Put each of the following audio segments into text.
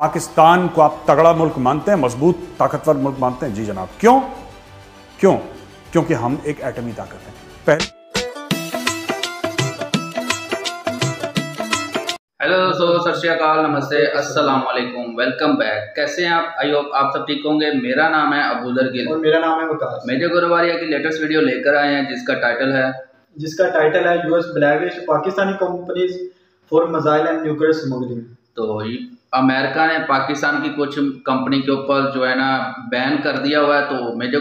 पाकिस्तान को आप तगड़ा मुल्क मानते हैं, मजबूत ताकतवर मुल्क मानते हैं? जी जनाब। क्यों? क्यों? क्योंकि हम एक एटमी ताकत हैं। पहले हेलो दोस्तों, सत श्री अकाल, नमस्ते, अस्सलाम वालेकुम, वेलकम बैक। कैसे हैं आप? आई होप आप सब ठीक होंगे। मेरा नाम है अबूदर गिल और मेरा नाम है वकास। मेजर गोरवारिया की लेटेस्ट वीडियो लेकर आए हैं जिसका टाइटल है US blacklist Pakistani companies for missile and nuclear smuggling. तो अमेरिका ने पाकिस्तान की कुछ कंपनी के ऊपर जो है ना बैन कर दिया हुआ है। तो मेजर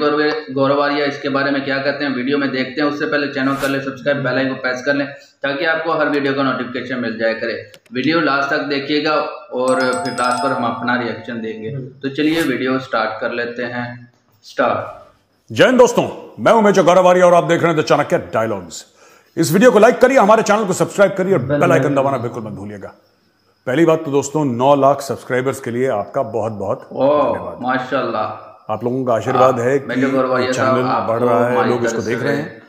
गोरवारिया इसके बारे में क्या कहते हैं वीडियो में देखते हैं। उससे पहले चैनल कर ले सब्सक्राइब, बेल आइकन को प्रेस कर लें ताकि आपको हर वीडियो का नोटिफिकेशन मिल जाए करे। वीडियो लास्ट तक देखिएगा और फिर लास्ट पर हम अपना रिएक्शन देंगे। तो चलिए वीडियो स्टार्ट कर लेते हैं। जय हिंद दोस्तों, मैं हूं मेजर गोरवारिया और आप देख रहे हैं द चाणक्य डायलॉग्स। इस वीडियो को लाइक करिए, हमारे चैनल को सब्सक्राइब करिए और बेल आइकन दबाना बिल्कुल मत भूलिएगा। पहली बात तो दोस्तों 9 लाख सब्सक्राइबर्स के लिए आपका बहुत बहुत धन्यवाद। माशाल्लाह, आप लोगों का आशीर्वाद है कि चैनल बढ़ रहा है, लोग इसको देख रहे हैं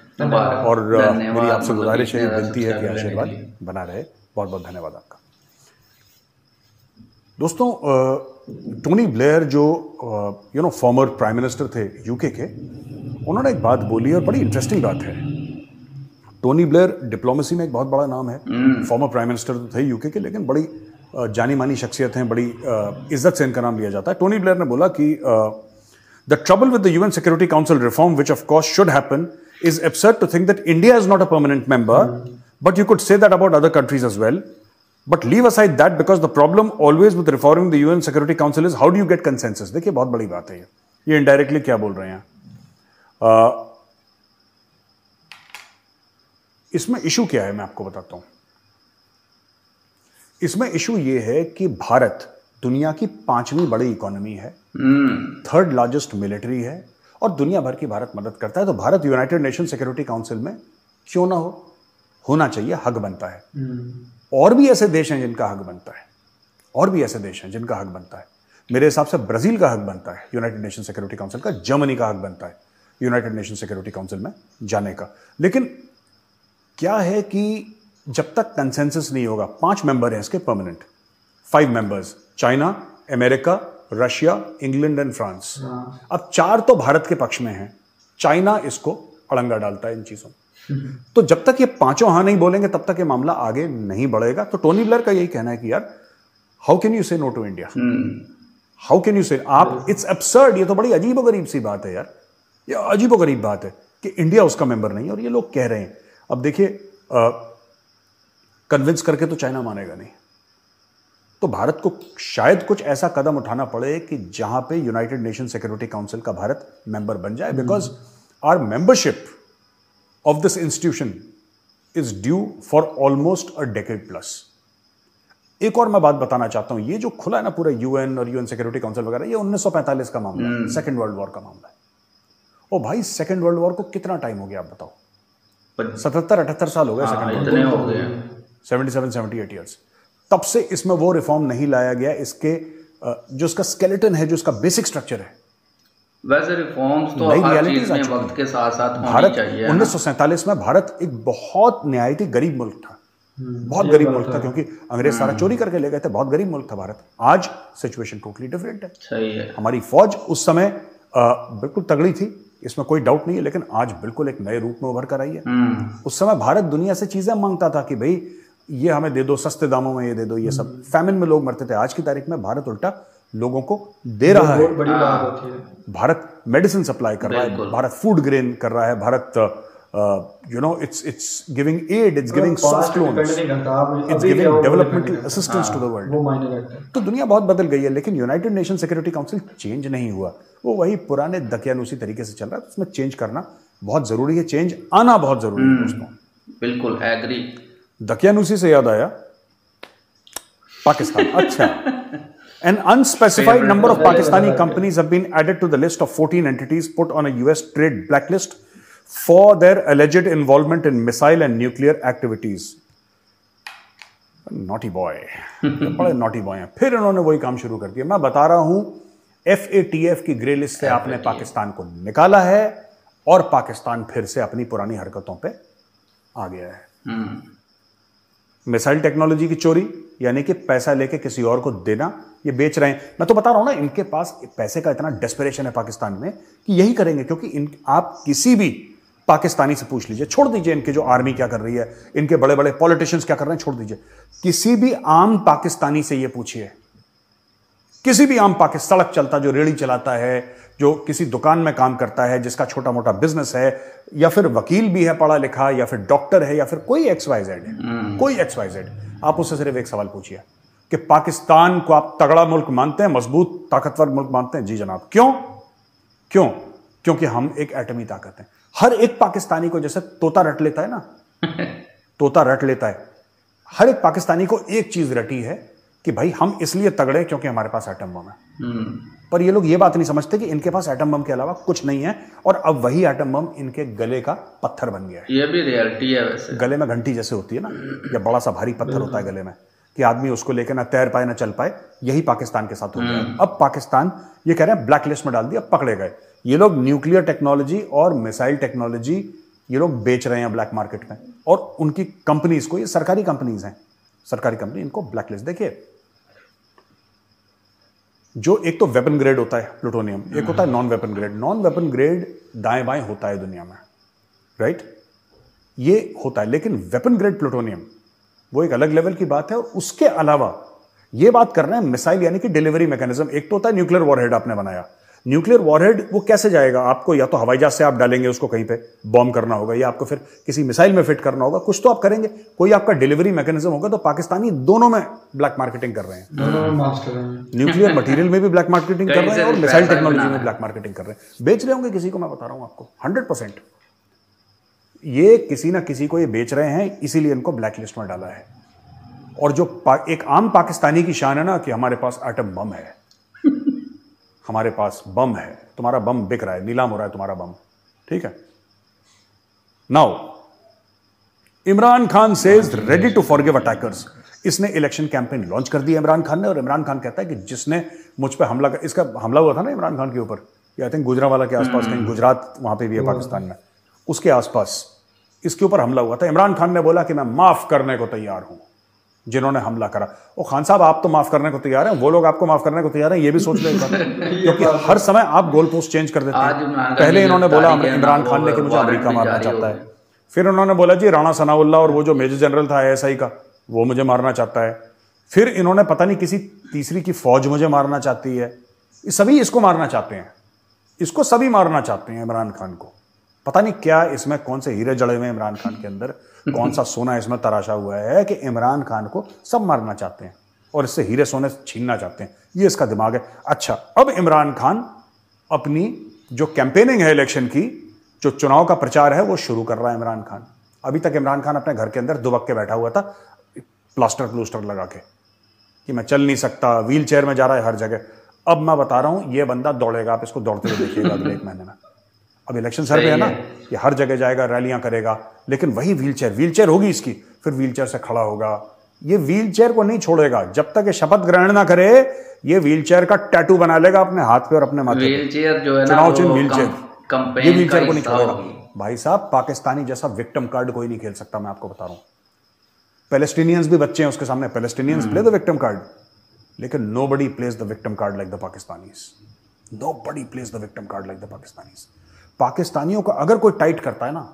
और मेरी आपसे गुजारिश है, विनती है कि आशीर्वाद बना रहे। बहुत बहुत धन्यवाद आपका। दोस्तों टोनी ब्लेयर जो फॉर्मर प्राइम मिनिस्टर थे यूके के, उन्होंने एक बात बोली और बड़ी इंटरेस्टिंग बात है। टोनी ब्लेयर डिप्लोमेसी में एक बहुत बड़ा नाम है, फॉर्मर प्राइम मिनिस्टर तो थे यूके के, लेकिन बड़ी जानी मानी शख्सियत हैं, बड़ी इज्जत से इनका नाम लिया जाता है। टोनी ब्लेयर ने बोला कि the trouble with the UN security council reform which of course should happen is absurd to think that India is not a permanent member, but you could say that about other countries as well. But leave aside that, because the problem always with reforming the UN Security Council is how do you get consensus? देखिए बहुत बड़ी बात है ये indirectly क्या बोल रहे हैं। इसमें इशू क्या है मैं आपको बताता हूं। इसमें इशू ये है कि भारत दुनिया की 5वीं बड़ी इकोनॉमी है, 3rd लार्जेस्ट मिलिट्री है और दुनिया भर की भारत मदद करता है। तो Bharat United Nation Security council में क्यों ना होना चाहिए, हक बनता है। और भी ऐसे देश हैं जिनका हक बनता है, और भी ऐसे देश हैं जिनका हक बनता है। मेरे हिसाब से ब्राजील का हक बनता है यूनाइटेड नेशन सिक्योरिटी काउंसिल का, जर्मनी का हक बनता है यूनाइटेड नेशन सिक्योरिटी काउंसिल में जाने का। लेकिन क्या है कि जब तक कंसेंसस नहीं होगा, 5 मेंबर हैं इसके permanent, 5 members, China, America, Russia, England and France. अब 4 तो भारत के पक्ष में हैं, चाइना इसको अड़ंगा डालता है इन चीजों। तो जब तक ये 5 हाँ नहीं बोलेंगे तब तक ये मामला आगे नहीं बढ़ेगा। तो टोनी ब्लेयर का यही कहना है कि यार how can you say no to India, how can you say, आप इट्स एब्सर्ड। ये तो बड़ी अजीबोगरीब सी बात है यार, ये अजीबोगरीब बात है कि इंडिया उसका मेंबर नहीं है और ये लोग कह रहे हैं। अब देखिए कन्विंस करके तो चाइना मानेगा नहीं, तो भारत को शायद कुछ ऐसा कदम उठाना पड़े कि जहां पे यूनाइटेड नेशन सिक्योरिटी काउंसिल का भारत मेंबर बन जाए, because our membership of this institution is due for almost a decade plus. एक और मैं बात बताना चाहता हूं, ये जो खुला है ना पूरा यूएन और यूएन सिक्योरिटी काउंसिल वगैरह, ये 1945 का मामला है, सेकेंड वर्ल्ड वॉर का मामला है। ओ भाई, सेकेंड वर्ल्ड वॉर को कितना टाइम हो गया आप बताओ? 77-78 साल हो गए सेकेंड वर्ल्ड वॉर, 77-78 ईयर्स। तब से इसमें वो रिफॉर्म नहीं लाया गया, इसके जो इसका स्केलेटन है, जो इसका बेसिक स्ट्रक्चर है। वैसे रिफॉर्म्स तो हर चीज में वक्त के साथ साथ होनी चाहिए। 1947 में भारत एक बहुत निहायती गरीब मुल्क था, बहुत गरीब मुल्क था, क्योंकि अंग्रेज सारा चोरी करके ले गए थे। बहुत गरीब मुल्क था भारत। आज सिचुएशन टोटली डिफरेंट है। सही है। हमारी फौज उस समय बिल्कुल तगड़ी थी, इसमें कोई डाउट नहीं है, लेकिन आज बिल्कुल एक नए रूप में उभर कर आई है। उस समय भारत दुनिया से चीजें मांगता था कि भाई ये हमें दे दो, सस्ते दामों में ये दे दो, ये सब। फैमिन में लोग मरते थे। आज की तारीख में भारत उल्टा लोगों को दे रहा है। बड़ी बात होती है। भारत मेडिसिन सप्लाई कर रहा है, भारत फूड ग्रेन कर रहा है, Bharat it's giving aid, it's giving soft loans, it's giving developmental assistance to the world. तो दुनिया बहुत बदल गई है, लेकिन United Nation Security Council change नहीं हुआ। वो वही पुराने दकियानूसी तरीके से चल रहा है। उसमें चेंज करना बहुत जरूरी है, चेंज आना बहुत जरूरी है दोस्तों। बिल्कुल एग्री। दकियानूसी से याद आया पाकिस्तान। अच्छा, an unspecified number of Pakistani companies have been added to the list of 14 entities put on a US trade blacklist for their alleged involvement in missile and nuclear activities. Naughty boy, बड़े naughty boy हैं। फिर इन्होंने वही काम शुरू कर दिया। मैं बता रहा हूं, FATF की ग्रे लिस्ट से आपने पाकिस्तान को निकाला है और पाकिस्तान फिर से अपनी पुरानी हरकतों पे आ गया है। मिसाइल टेक्नोलॉजी की चोरी, यानी कि पैसा लेके किसी और को देना, ये बेच रहे हैं। मैं तो बता रहा हूं ना, इनके पास पैसे का इतना डेस्परेशन है पाकिस्तान में कि यही करेंगे। क्योंकि आप किसी भी पाकिस्तानी से पूछ लीजिए, छोड़ दीजिए इनके जो आर्मी क्या कर रही है, इनके बड़े बड़े पॉलिटिशियंस क्या कर रहे हैं, छोड़ दीजिए, किसी भी आम पाकिस्तानी से ये पूछिए, किसी भी आम पाकिस्तान सड़क चलता, जो रेड़ी चलाता है, जो किसी दुकान में काम करता है, जिसका छोटा मोटा बिजनेस है, या फिर वकील भी है पढ़ा लिखा, या फिर डॉक्टर है, या फिर कोई XYZ है, कोई XYZ, आप उससे सिर्फ एक सवाल पूछिए कि पाकिस्तान को आप तगड़ा मुल्क मानते हैं, मजबूत ताकतवर मुल्क मानते हैं? जी जनाब। क्यों? क्यों? क्योंकि हम एक एटमी ताकत हैं। हर एक पाकिस्तानी को जैसे तोता रट लेता है ना, तोता रट लेता है, हर एक पाकिस्तानी को एक चीज रटी है कि भाई हम इसलिए तगड़े क्योंकि हमारे पास एटम बम है। पर ये लोग ये बात नहीं समझते कि इनके पास एटम बम के अलावा कुछ नहीं है, और अब वही एटम बम इनके गले का पत्थर बन गया है। ये भी रियलिटी है वैसे। गले में घंटी जैसे होती है ना, या बड़ा सा भारी पत्थर होता है गले में, कि आदमी उसको लेकर ना तैर पाए ना चल पाए, यही पाकिस्तान के साथ हो गया है। अब पाकिस्तान ये कह रहे हैं ब्लैक लिस्ट में डाल दिया, पकड़े गए। ये लोग न्यूक्लियर टेक्नोलॉजी और मिसाइल टेक्नोलॉजी ये लोग बेच रहे हैं ब्लैक मार्केट में, और उनकी कंपनीज को, ये सरकारी कंपनीज हैं, सरकारी कंपनी, इनको ब्लैक लिस्ट। देखिए, जो एक तो वेपन ग्रेड होता है प्लूटोनियम, एक होता है non weapon grade. Non weapon grade दाएं बाएं होता है दुनिया में, राइट, ये होता है, लेकिन वेपन ग्रेड प्लूटोनियम वो एक अलग लेवल की बात है। और उसके अलावा ये बात कर रहे हैं मिसाइल, यानी कि डिलीवरी मैकेनिज्म। एक तो होता है न्यूक्लियर वॉरहेड, आपने बनाया न्यूक्लियर वॉरहेड, वो कैसे जाएगा? आपको या तो हवाई जहाज से आप डालेंगे उसको, कहीं पे बॉम्ब करना होगा, या आपको फिर किसी मिसाइल में फिट करना होगा, कुछ तो आप करेंगे, कोई आपका डिलीवरी मैकेनिज्म होगा। तो पाकिस्तानी दोनों में ब्लैक मार्केटिंग कर रहे हैं, दोनों में मास्टर हैं, न्यूक्लियर मटेरियल में भी ब्लैक मार्केटिंग कर रहे हैं और मिसाइल टेक्नोलॉजी में ब्लैक मार्केटिंग कर रहे हैं। बेच रहे होंगे किसी को, मैं बता रहा हूं आपको 100%। ये किसी ना किसी को ये बेच रहे हैं, इसीलिए इनको ब्लैक लिस्ट में डाला है। और जो एक आम पाकिस्तानी की शान है ना कि हमारे पास एटम बम है, हमारे पास बम है, तुम्हारा बम बिक रहा है, नीलाम हो रहा है तुम्हारा बम, ठीक है। Now Imran Khan says ready to forgive attackers. इसने इलेक्शन कैंपेन लॉन्च कर दिया इमरान खान ने, और इमरान खान कहता है कि जिसने मुझ पे हमला, इसका हमला हुआ था ना इमरान खान के ऊपर, आई थिंक गुजरांवाला के आसपास, कहीं गुजरात वहां पे भी है पाकिस्तान में, उसके आसपास इसके ऊपर हमला हुआ था। इमरान खान ने बोला कि मैं माफ करने को तैयार हूं जिन्होंने हमला करा। ओ खान साहब, आप तो माफ करने को तैयार हैं, वो लोग आपको माफ करने को तैयार हैं, ये भी सोच लेगा, क्योंकि हर समय आप गोल पोस्ट चेंज कर देते हैं। पहले इन्होंने बोला इमरान खान ने कि मुझे अमेरिका मारना चाहता है, फिर उन्होंने बोला जी राणा सनाउल्लाह और वो जो मेजर जनरल था ISI का, वो मुझे मारना चाहता है, फिर इन्होंने पता नहीं किसी तीसरी की फौज मुझे मारना चाहती है। सभी इसको मारना चाहते हैं, इसको सभी मारना चाहते हैं इमरान खान को। पता नहीं क्या इसमें कौन से हीरे जड़े हुए हैं इमरान खान के अंदर, कौन सा सोना इसमें तराशा हुआ है कि इमरान खान को सब मारना चाहते हैं और इससे हीरे सोने छीनना चाहते हैं। ये इसका दिमाग है। अच्छा, अब इमरान खान अपनी जो कैंपेनिंग है इलेक्शन की, जो चुनाव का प्रचार है, वो शुरू कर रहा है इमरान खान। अभी तक इमरान खान अपने घर के अंदर दुबक के बैठा हुआ था, प्लास्टर लगा के, कि मैं चल नहीं सकता, व्हील चेयर में जा रहा है हर जगह। अब मैं बता रहा हूं, ये बंदा दौड़ेगा, आप इसको दौड़ते हुए देखिएगा अगले 1 महीने में। अब इलेक्शन सर पे है ना, ये हर जगह जाएगा, रैलियां करेगा, लेकिन वही व्हीलचेयर होगी इसकी, फिर व्हीलचेयर से खड़ा होगा। ये व्हीलचेयर को नहीं छोड़ेगा जब तक ये शपथ ग्रहण ना करे। ये व्हीलचेयर का टैटू बना लेगा अपने हाथ पे और अपने माथे पे, व्हीलचेयर जो है ना, चुनाव चिन्ह व्हीलचेयर, ये व्हीलचेयर को नहीं छोड़ेगा। भाई साहब, पाकिस्तानी जैसा विक्टिम कार्ड कोई नहीं खेल सकता, मैं आपको बता रहा हूं। पैलेस्टीनियंस भी बच्चे हैं उसके सामने, Palestinians play the victim card, लेकिन nobody plays the victim card like the Pakistanis. Nobody plays the victim card like the Pakistanis. पाकिस्तानियों को अगर कोई टाइट करता है ना,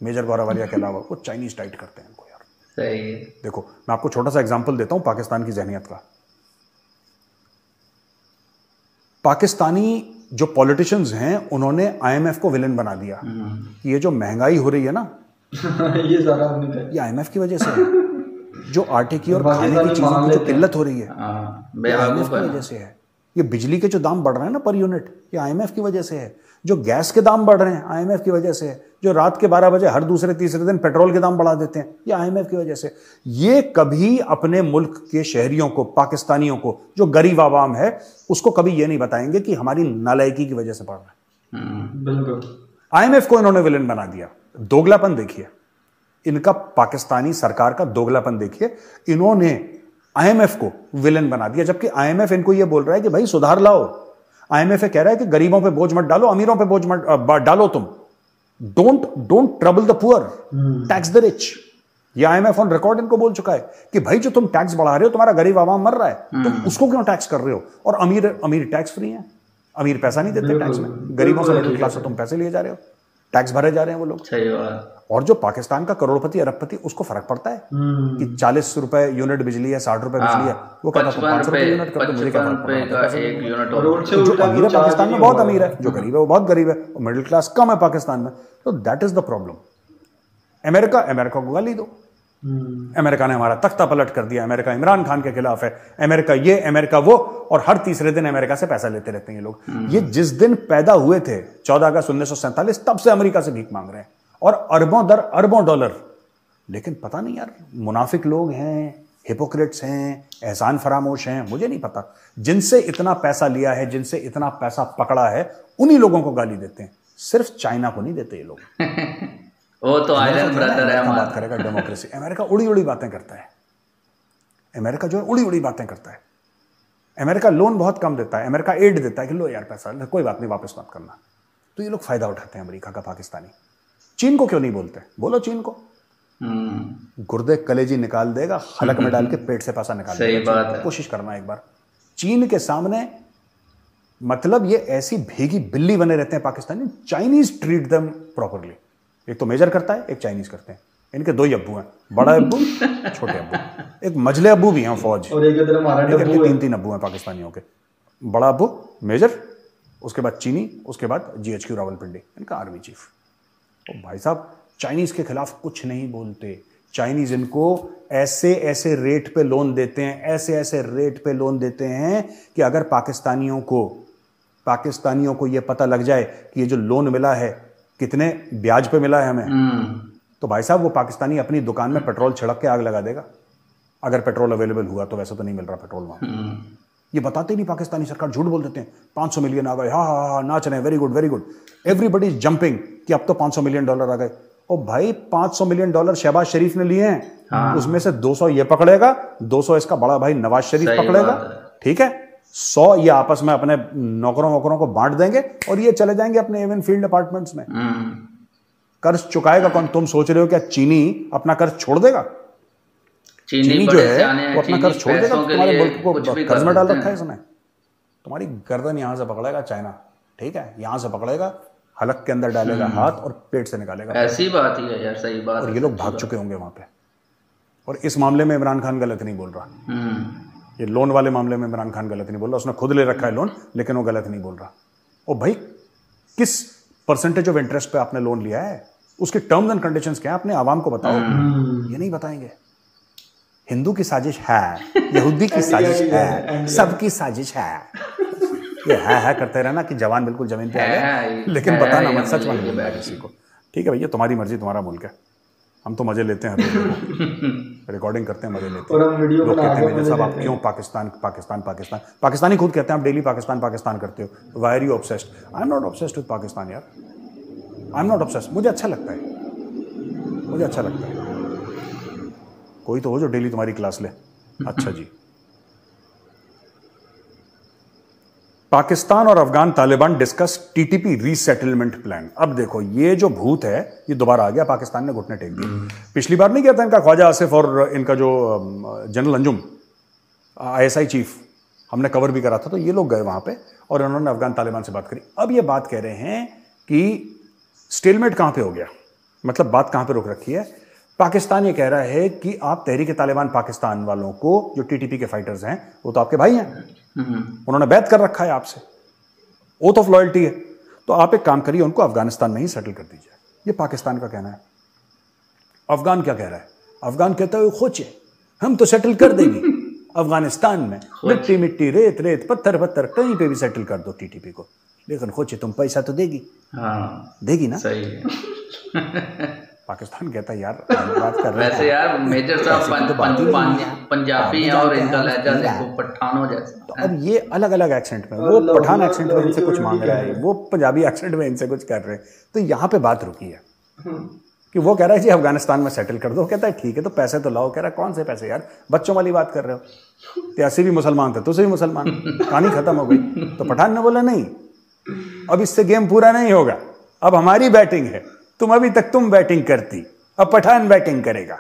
मेजर गौरवालिया के अलावा, वो चाइनीज टाइट करते हैं इनको यार। सही है। देखो, मैं आपको छोटा सा एग्जांपल देता हूं पाकिस्तान की जहनियत का। पाकिस्तानी जो पॉलिटिशियंस हैं, उन्होंने IMF को विलेन बना दिया कि ये जो महंगाई हो रही है ना ये सारा ये IMF की वजह से है। जो आटे की और खाने की चीजों की जो किल्लत हो रही है, IMF की वजह से है। ये बिजली के जो दाम बढ़ रहे हैं ना पर यूनिट, ये IMF की वजह से है। जो गैस के दाम बढ़ रहे हैं, IMF की वजह से है। जो रात के 12 बजे हर दूसरे तीसरे दिन पेट्रोल के दाम बढ़ा देते हैं, ये IMF की वजह से। ये कभी अपने मुल्क के शहरियों को, पाकिस्तानियों को, जो गरीब आवाम है, उसको कभी ये नहीं बताएंगे कि हमारी नालायकी की वजह से बढ़ रहा है। बिल्कुल। IMF को इन्होंने विलेन बना दिया। दोगलापन देखिए इनका, पाकिस्तानी सरकार का दोगलापन देखिए। इन्होंने IMF को विलेन बना दिया, जबकि IMF इनको यह बोल रहा है कि भाई सुधार लाओ। IMF कह रहा है कि गरीबों पे बोझ मत डालो, अमीरों पे बोझ मत डालो, तुम don't trouble the poor, tax the rich. ये IMF ऑन रिकॉर्ड इनको बोल चुका है कि भाई जो तुम टैक्स बढ़ा रहे हो, तुम्हारा गरीब आवाम मर रहा है, तुम उसको क्यों टैक्स कर रहे हो? और अमीर टैक्स फ्री है, अमीर पैसा नहीं देते टैक्स में, गरीबों से मिडिल क्लास से तुम पैसे लिए जा रहे हो, टैक्स भरे जा रहे हैं वो लोग। सही बात। और जो पाकिस्तान का करोड़पति अरबपति, उसको फर्क पड़ता है कि 40 रुपए यूनिट बिजली है, 60 रुपए बिजली है, वो कहता है 500 रुपए यूनिट कर दो, मुझे क्या फर्क पड़ता है? जो अमीर है पाकिस्तान में बहुत अमीर है, जो गरीब है वो बहुत गरीब है, और मिडिल क्लास कम है पाकिस्तान में। तो that is the problem. America को गाली दो, अमेरिका ने हमारा तख्ता पलट कर दिया, अमेरिका इमरान खान के खिलाफ है, अमेरिका ये अमेरिका वो, और हर तीसरे दिन अमेरिका से पैसा लेते रहते हैं ये लोग। ये जिस दिन पैदा हुए थे 14 अगस्त 1947, तब से अमेरिका से भीख मांग रहे हैं, और अरबों दर अरबों डॉलर। लेकिन पता नहीं यार, मुनाफिक लोग हैं, हिपोक्रेट्स हैं, एहसान फरामोश हैं, मुझे नहीं पता। जिनसे इतना पैसा लिया है, जिनसे इतना पैसा पकड़ा है, उन्हीं लोगों को गाली देते हैं, सिर्फ चाइना को नहीं देते ये लोग। वो तो आइलैंड ब्रदर है। बात करेगा डेमोक्रेसी, अमेरिका उड़ी उड़ी बातें करता है, अमेरिका जो है उड़ी उड़ी बातें करता है। अमेरिका लोन बहुत कम देता है, अमेरिका एड देता है कि लो यार पैसा, कोई बात नहीं, वापस मत करना। तो ये लोग फायदा उठाते हैं अमेरिका का, पाकिस्तानी। चीन को क्यों नहीं बोलते? बोलो चीन को, गुर्दे कलेजी निकाल देगा, हलक में डाल के पेट से पैसा निकाल देगा। सही बात है। कोशिश करना एक बार चीन के सामने, मतलब ये ऐसी भेगी बिल्ली बने रहते हैं Pakistani. Chinese treat them properly. एक तो मेजर करता है, एक चाइनीज करते हैं। इनके दो ही अब्बू हैं, बड़ा अब्बू, छोटे अब्बू। एक मजले अब्बू भी हैं फौज, और एक इधर तीन अब्बू हैं पाकिस्तानियों के। बड़ा अब्बू मेजर, उसके बाद चीनी, उसके बाद GHQ रावलपिंडी, इनका आर्मी चीफ। तो भाई साहब चाइनीज के खिलाफ कुछ नहीं बोलते। चाइनीज इनको ऐसे ऐसे रेट पे लोन देते हैं, ऐसे ऐसे रेट पे लोन देते हैं कि अगर पाकिस्तानियों को ये पता लग जाए कि ये जो लोन मिला है कितने ब्याज पे मिला है हमें, तो भाई साहब वो पाकिस्तानी अपनी दुकान में पेट्रोल छिड़क के आग लगा देगा, अगर पेट्रोल अवेलेबल हुआ तो। वैसे तो नहीं मिल रहा पेट्रोल वहां। ये बताते नहीं पाकिस्तानी सरकार, झूठ बोल देते हैं। 500 मिलियन आ गए, हाँ नाच रहे हैं, very good very good, everybody is jumping कि अब तो 500 मिलियन डॉलर आ गए। ओ भाई 500 मिलियन डॉलर शहबाज शरीफ ने लिए हैं, उसमें से 200 ये पकड़ेगा, 200 इसका बड़ा भाई नवाज शरीफ पकड़ेगा, ठीक है। 100 ये आपस में अपने नौकरों वोकरों को बांट देंगे, और ये चले जाएंगे अपने एवन फील्ड अपार्टमेंट्स में। कर्ज चुकाएगा कौन? तुम सोच रहे हो क्या चीनी अपना कर्ज छोड़ देगा? चीनी जो है वो अपना कर्ज छोड़ देगा? तुम्हारे मुल्क को कर्ज में डाल रखा है इसने। तुम्हारी गर्दन यहां से पकड़ेगा चाइना, ठीक है, यहां से पकड़ेगा, हलक के अंदर डालेगा हाथ और पेट से निकालेगा। ऐसी बात ही है यार, सही बात। और ये लोग भाग चुके होंगे वहां पे। और इस मामले में इमरान खान गलत नहीं बोल रहा। ये लोन वाले मामले में इमरान खान गलत नहीं बोल रहा, उसने खुद ले रखा है लोन, लेकिन वो गलत नहीं बोल रहा। ओ भाई किस परसेंटेज ऑफ इंटरेस्ट पे आपने लोन लिया है, उसके टर्म्स एंड कंडीशंस क्या है, अपने आवाम को बताओ। ये नहीं बताएंगे। हिंदू की साजिश है, यहूदी की साजिश है, सबकी साजिश है। ये है करते रहना कि जवान बिल्कुल जमीन पे आ गए, लेकिन बताना मत, सच मत बोलना किसी को। ठीक है भैया, तुम्हारी मर्जी, तुम्हारा मुल्क है, हम तो मजे लेते हैं, रिकॉर्डिंग करते हैं, मजे लेते हैं। लोग कहते हैं साहब आप क्यों पाकिस्तानी खुद कहते हैं आप डेली पाकिस्तान करते हो, why are you obsessed? I am not obsessed with Pakistan यार, आई एम नॉट ऑब्सेस्ड। मुझे अच्छा लगता है, कोई तो हो जो डेली तुम्हारी क्लास ले। अच्छा जी, पाकिस्तान और Afghan Taliban discuss TTP resettlement plan. अब देखो ये जो भूत है ये दोबारा आ गया, पाकिस्तान ने घुटने टेक दिए। पिछली बार नहीं किया था इनका ख्वाजा आसिफ और इनका जो जनरल अंजुम ISI चीफ, हमने कवर भी करा था। तो ये लोग गए वहां पे और इन्होंने अफगान तालिबान से बात करी। अब ये बात कह रहे हैं कि स्टेलमेट कहां पे हो गया, मतलब बात कहां पे रोक रखी है। पाकिस्तान ये कह रहा है कि आप तहरीक तालिबान पाकिस्तान वालों को, जो TTP के फाइटर्स हैं, वो तो आपके भाई हैं, उन्होंने बैत कर रखा है आपसे, ओथ ऑफ लॉयल्टी है, तो आप एक काम करिए, उनको अफगानिस्तान में ही सेटल कर दीजिए। ये पाकिस्तान का कहना है। अफगान क्या कह रहा है? अफगान कहता है खोचे, हम तो सेटल कर देंगे अफगानिस्तान में, मिट्टी मिट्टी, रेत रेत, पत्थर पत्थर, कहीं पे भी सेटल कर दो TTP को, लेकिन खोचे तुम पैसा तो देगी। देगी ना? सही है। पाकिस्तान कहता है यार बात कर रहे हैं। वैसे यार मेजर साहब पंजाबी हैं और इनका लहजा देखो पठानों जैसा। तो अब ये अलग अलग एक्सेंट में, वो पठान एक्सेंट में इनसे कुछ मांग रहा है, वो पंजाबी एक्सेंट में इनसे कुछ कर रहे हैं। तो यहाँ पे बात रुकी है कि वो कह रहा है जी अफगानिस्तान में सेटल कर दो। कहता है ठीक है, तो पैसे तो लाओ। कह रहा है कौन से पैसे यार, बच्चों वाली बात कर रहे हो, 83 भी मुसलमान थे, तुझसे भी मुसलमान, कहानी खत्म हो गई। तो पठान ने बोला नहीं, अब इससे गेम पूरा नहीं होगा, अब हमारी बैटिंग है, अभी तक तुम बैटिंग करती, अब पठान बैटिंग करेगा।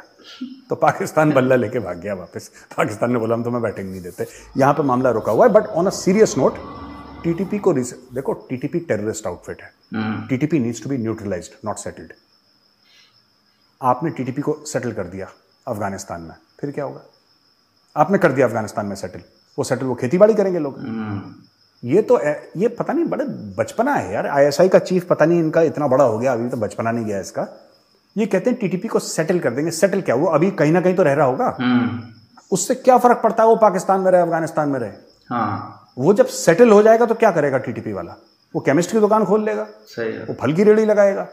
तो पाकिस्तान बल्ला लेके भाग गया वापस। पाकिस्तान ने बोला हम तुम्हें बैटिंग नहीं देते। यहाँ पे मामला रुका हुआ है। But on a serious note, TTP को देखो, टीटीपी टेररिस्ट आउटफिट है। TTP needs to be neutralised, not settled. आपने टीटीपी को सेटल कर दिया अफगानिस्तान में, फिर क्या होगा? आपने कर दिया अफगानिस्तान में सेटल, वो खेती बाड़ी करेंगे लोग। ये पता नहीं, बड़े बचपना है यार। आईएसआई का चीफ पता नहीं इनका इतना बड़ा हो गया, अभी तो बचपना नहीं गया इसका। ये कहते हैं टीटीपी को सेटल कर देंगे। सेटल क्या, वो अभी कहीं ना कहीं तो रह रहा होगा। उससे क्या फर्क पड़ता है वो पाकिस्तान में रहे, अफगानिस्तान में रहे। वो जब सेटल हो जाएगा तो क्या करेगा टीटीपी वाला? वो केमिस्ट की दुकान खोल लेगा, वो फल की रेहड़ी लगाएगा।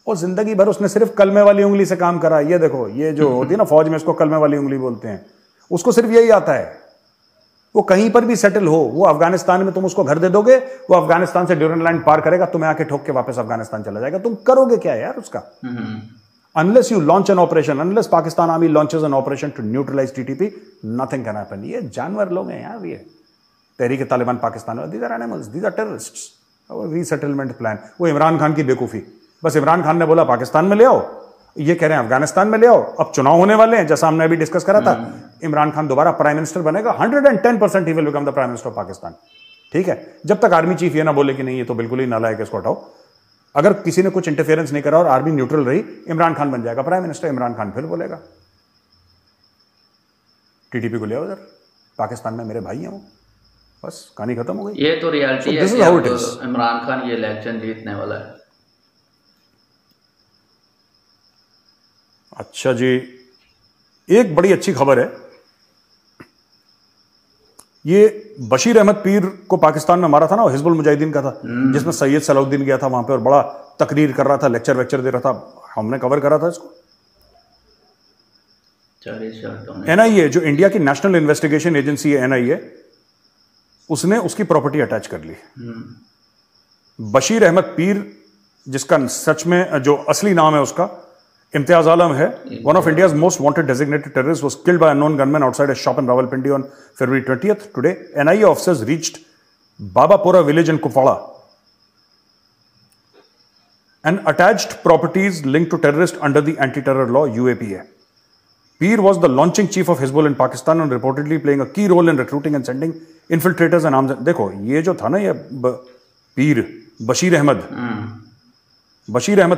और जिंदगी भर उसने सिर्फ कलमे वाली उंगली से काम करा। ये देखो, ये जो होती है ना फौज में, इसको कलमे वाली उंगली बोलते हैं। उसको सिर्फ यही आता है। वो कहीं पर भी सेटल हो, वो अफगानिस्तान में तुम उसको घर दे दोगे, वो अफगानिस्तान से ड्यूरेंट लाइन पार करेगा, तुम्हें आके ठोक के वापस अफगानिस्तान चला जाएगा। तुम करोगे क्या यार उसका? Unless you launch an operation, unless Pakistan army launches an operation to neutralise TTP, nothing can happen. ये जानवर लोग हैं यार, ये Tehrik Taliban Pakistan, these are animals, these are terrorists. Resettlement plan, वो इमरान खान की बेवकूफी। बस इमरान खान ने बोला पाकिस्तान में ले आओ, ये कह रहे हैं अफगानिस्तान में ले आओ। अब चुनाव होने वाले हैं, जैसा हमने अभी डिस्कस करा था। इमरान खान दोबारा प्राइम मिनिस्टर बनेगा, 110% he will become the prime minister of Pakistan. ठीक है, जब तक आर्मी चीफ ये ना बोले कि नहीं ये तो बिल्कुल ही नालायक है, इसको हटाओ। अगर किसी ने कुछ इंटरफेरेंस नहीं करा और आर्मी न्यूट्रल रही, इमरान खान बन जाएगा प्राइम मिनिस्टर। इमरान खान फिर बोलेगा टीटीपी को ले आओ उधर, पाकिस्तान में मेरे भाई हैं वो। बस कहानी खत्म हो गई। ये तो रियलिटी है कि इमरान खान ये इलेक्शन जीतने वाला है। अच्छा जी, एक बड़ी अच्छी खबर है। ये बशीर अहमद पीर को पाकिस्तान में मारा था ना, वो हिजबुल मुजाहिदीन का था, जिसमें सैयद सलाउद्दीन गया था वहां पे और बड़ा तकरीर कर रहा था, लेक्चर वेक्चर दे रहा था। हमने कवर करा था इसको। एनआईए, जो इंडिया की नेशनल इन्वेस्टिगेशन एजेंसी है एनआईए, उसने उसकी प्रॉपर्टी अटैच कर ली। बशीर अहमद पीर, जिसका सच में जो असली नाम है उसका इम्तियाज आलम है, one of India's most wanted designated terrorist, was killed by unknown gunman outside a shop in Rawalpindi on February 20th. Today, NIA officers reached Babapura village in Kupwara and attached properties linked to terrorists under the anti-terror law UAPA. Peer was the launching chief of Hizbul in Pakistan and reportedly playing a key role in recruiting and sending infiltrators and arms. देखो ये जो था ना, ये पीर बशीर अहमद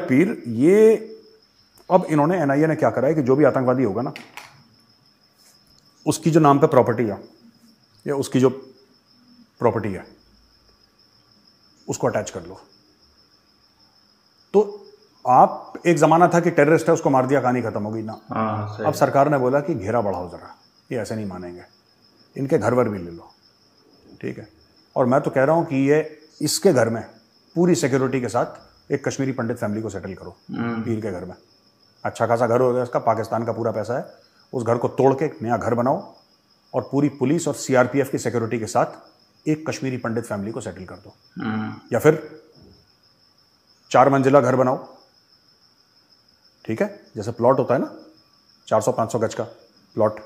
पीर, ये अब इन्होंने NIA ने क्या करा है कि जो भी आतंकवादी होगा ना, उसकी जो नाम पे प्रॉपर्टी है या उसकी जो प्रॉपर्टी है उसको अटैच कर लो। तो आप, एक जमाना था कि टेररिस्ट है उसको मार दिया, कहानी खत्म हो गई ना। अब सरकार ने बोला कि घेरा बढ़ाओ जरा, ये ऐसे नहीं मानेंगे, इनके घर वर भी ले लो। ठीक है, और मैं तो कह रहा हूं कि ये इसके घर में पूरी सिक्योरिटी के साथ एक कश्मीरी पंडित फैमिली को सेटल करो। पीर के घर में अच्छा खासा घर हो गया इसका, पाकिस्तान का पूरा पैसा है, उस घर को तोड़ के एक नया घर बनाओ और पूरी पुलिस और सीआरपीएफ की सिक्योरिटी के साथ एक कश्मीरी पंडित फैमिली को सेटल कर दो। या फिर 4 मंजिला घर बनाओ। ठीक है, जैसे प्लॉट होता है ना 400-500 गज का प्लॉट,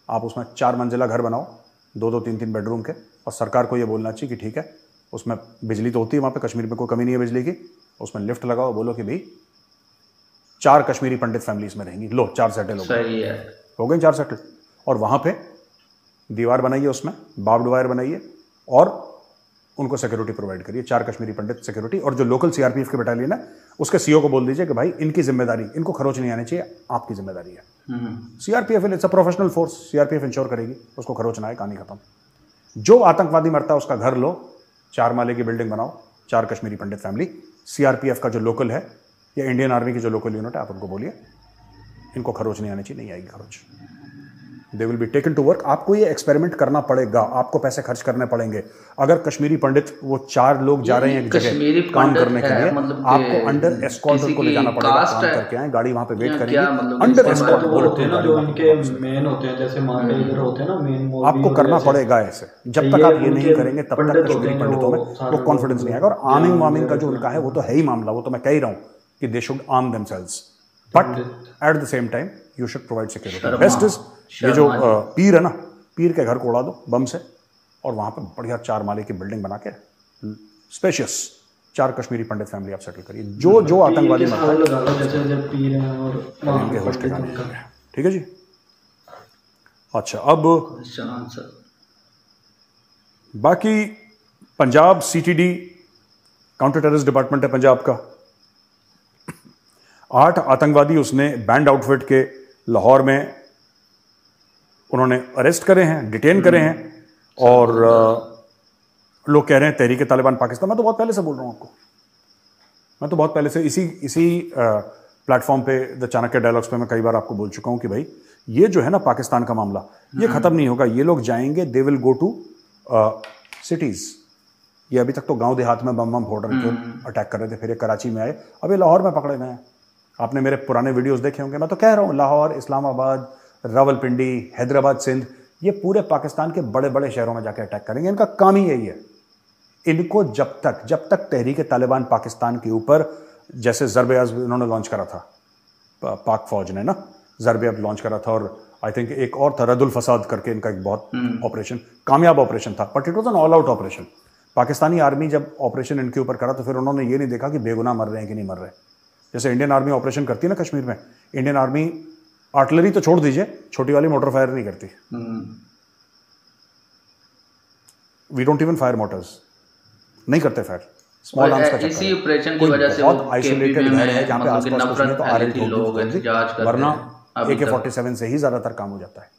आप उसमें 4 मंजिला घर बनाओ, 2-2, 3-3 बेडरूम के। और सरकार को ये बोलना चाहिए कि ठीक है, उसमें बिजली तो होती है वहाँ पे, कश्मीर में कोई कमी नहीं है बिजली की, उसमें लिफ्ट लगाओ, बोलो कि भाई 4 कश्मीरी पंडित फैमिलीज में रहेंगी। लो 4 सेटल हो गए 4 सेटल। और वहाँ पे दीवार बनाइए, उसमें बार्ब्ड वायर बनाइए और उनको सिक्योरिटी प्रोवाइड करिए, 4 कश्मीरी पंडित सिक्योरिटी। और जो लोकल सीआरपीएफ के बटालियन है उसके सीओ को बोल दीजिए कि भाई इनकी जिम्मेदारी, इनको खरोच नहीं आनी चाहिए, आपकी जिम्मेदारी है। CRPF it's a professional force, CRPF ensure करेगी उसको खरोच ना आए, कहानी खत्म। जो आतंकवादी मरता है उसका घर लो, 4 माले की बिल्डिंग बनाओ, 4 कश्मीरी पंडित फैमिली। सीआरपीएफ का जो लोकल है या इंडियन आर्मी की जो लोकल यूनिट है, आप उनको बोलिए इनको खरोच नहीं आनी चाहिए, नहीं आएगी खरोच। They will be taken to work. आपको ये एक्सपेरिमेंट करना पड़ेगा, आपको पैसे खर्च करने पड़ेंगे। अगर कश्मीरी पंडित, वो 4 लोग जा रहे हैं एक जगह काम करने के लिए, मतलब आपको अंडर एस्कॉर्ट उनको ले जाना पड़ेगा, काम करके आए, गाड़ी वहां पे वेट करेगी, अंडर एस्कॉर्ट होते हैं ना, जो इनके मेन होते हैं, जैसे मान लो इधर होते हैं ना मेन, आपको करना पड़ेगा ऐसे। जब तक आप ये नहीं करेंगे तब तक कश्मीरी पंडितों में वो कॉन्फिडेंस नहीं आएगा। और आर्मिंग वार्मिंग का जो उनका है वो तो है ही मामला, वो तो मैं कह ही रहा हूँ कि they should arm themselves, but at the same time you should provide security. Best is ये जो पीर है ना, पीर के घर को उड़ा दो बम से और वहां पे बढ़िया 4 माले की बिल्डिंग बना के, स्पेशियस, 4 कश्मीरी पंडित फैमिली आप सेटल करिए, जो आतंकवादी मत इनके होश ठिकाने। ठीक है जी। अच्छा, अब बाकी Punjab CTD counter terrorist department है पंजाब का, 8 आतंकवादी उसने बैंड आउटफिट के लाहौर में उन्होंने अरेस्ट करे हैं, डिटेन करे हैं, और लोग कह रहे हैं तहरीक तालिबान पाकिस्तान। मैं तो बहुत पहले से बोल रहा हूं आपको, मैं तो बहुत पहले से इसी प्लेटफॉर्म पे द चाणक्य डायलॉग्स पे मैं कई बार आपको बोल चुका हूं कि भाई ये जो है ना पाकिस्तान का मामला, ये खत्म नहीं होगा। ये लोग जाएंगे, they will go to cities. ये अभी तक तो गांव देहात में बम फोड़ रहे थे, अटैक कर रहे थे, फिर ये कराची में आए, अब ये लाहौर में पकड़े गए हैं। आपने मेरे पुराने वीडियोस देखे होंगे, मैं तो कह रहा हूँ लाहौर, इस्लामाबाद, रावलपिंडी, हैदराबाद, सिंध, ये पूरे पाकिस्तान के बड़े बड़े शहरों में जाकर अटैक करेंगे। इनका काम ही यही है। इनको जब तक तहरीक तालिबान पाकिस्तान के ऊपर, जैसे ज़रब-ए-अज़्ब इन्होंने लॉन्च करा था, पाक फौज ने ना ज़रब-ए-अज़्ब लॉन्च करा था, और आई थिंक एक और था रद्दुल फसाद करके इनका एक बहुत ऑपरेशन, कामयाब ऑपरेशन था, but it was an all out operation. Pakistani army जब ऑपरेशन इनके ऊपर करा तो फिर उन्होंने ये नहीं देखा कि बेगुनाह मर रहे हैं कि नहीं मर रहे। जैसे इंडियन आर्मी ऑपरेशन करती है ना कश्मीर में, इंडियन आर्मी आर्टिलरी तो छोड़ दीजिए, छोटी वाली मोटर फायर नहीं करती। We don't even fire motors, नहीं करते फायर, स्मॉल आर्म्स का चक्कर। इसी ऑपरेशन की वजह से बहुत आइसोलेटेड घर है जहां पे आसपास कुछ नहीं तो आरएलटी लोग, वरना AK-47 से ही ज्यादातर काम हो जाता है।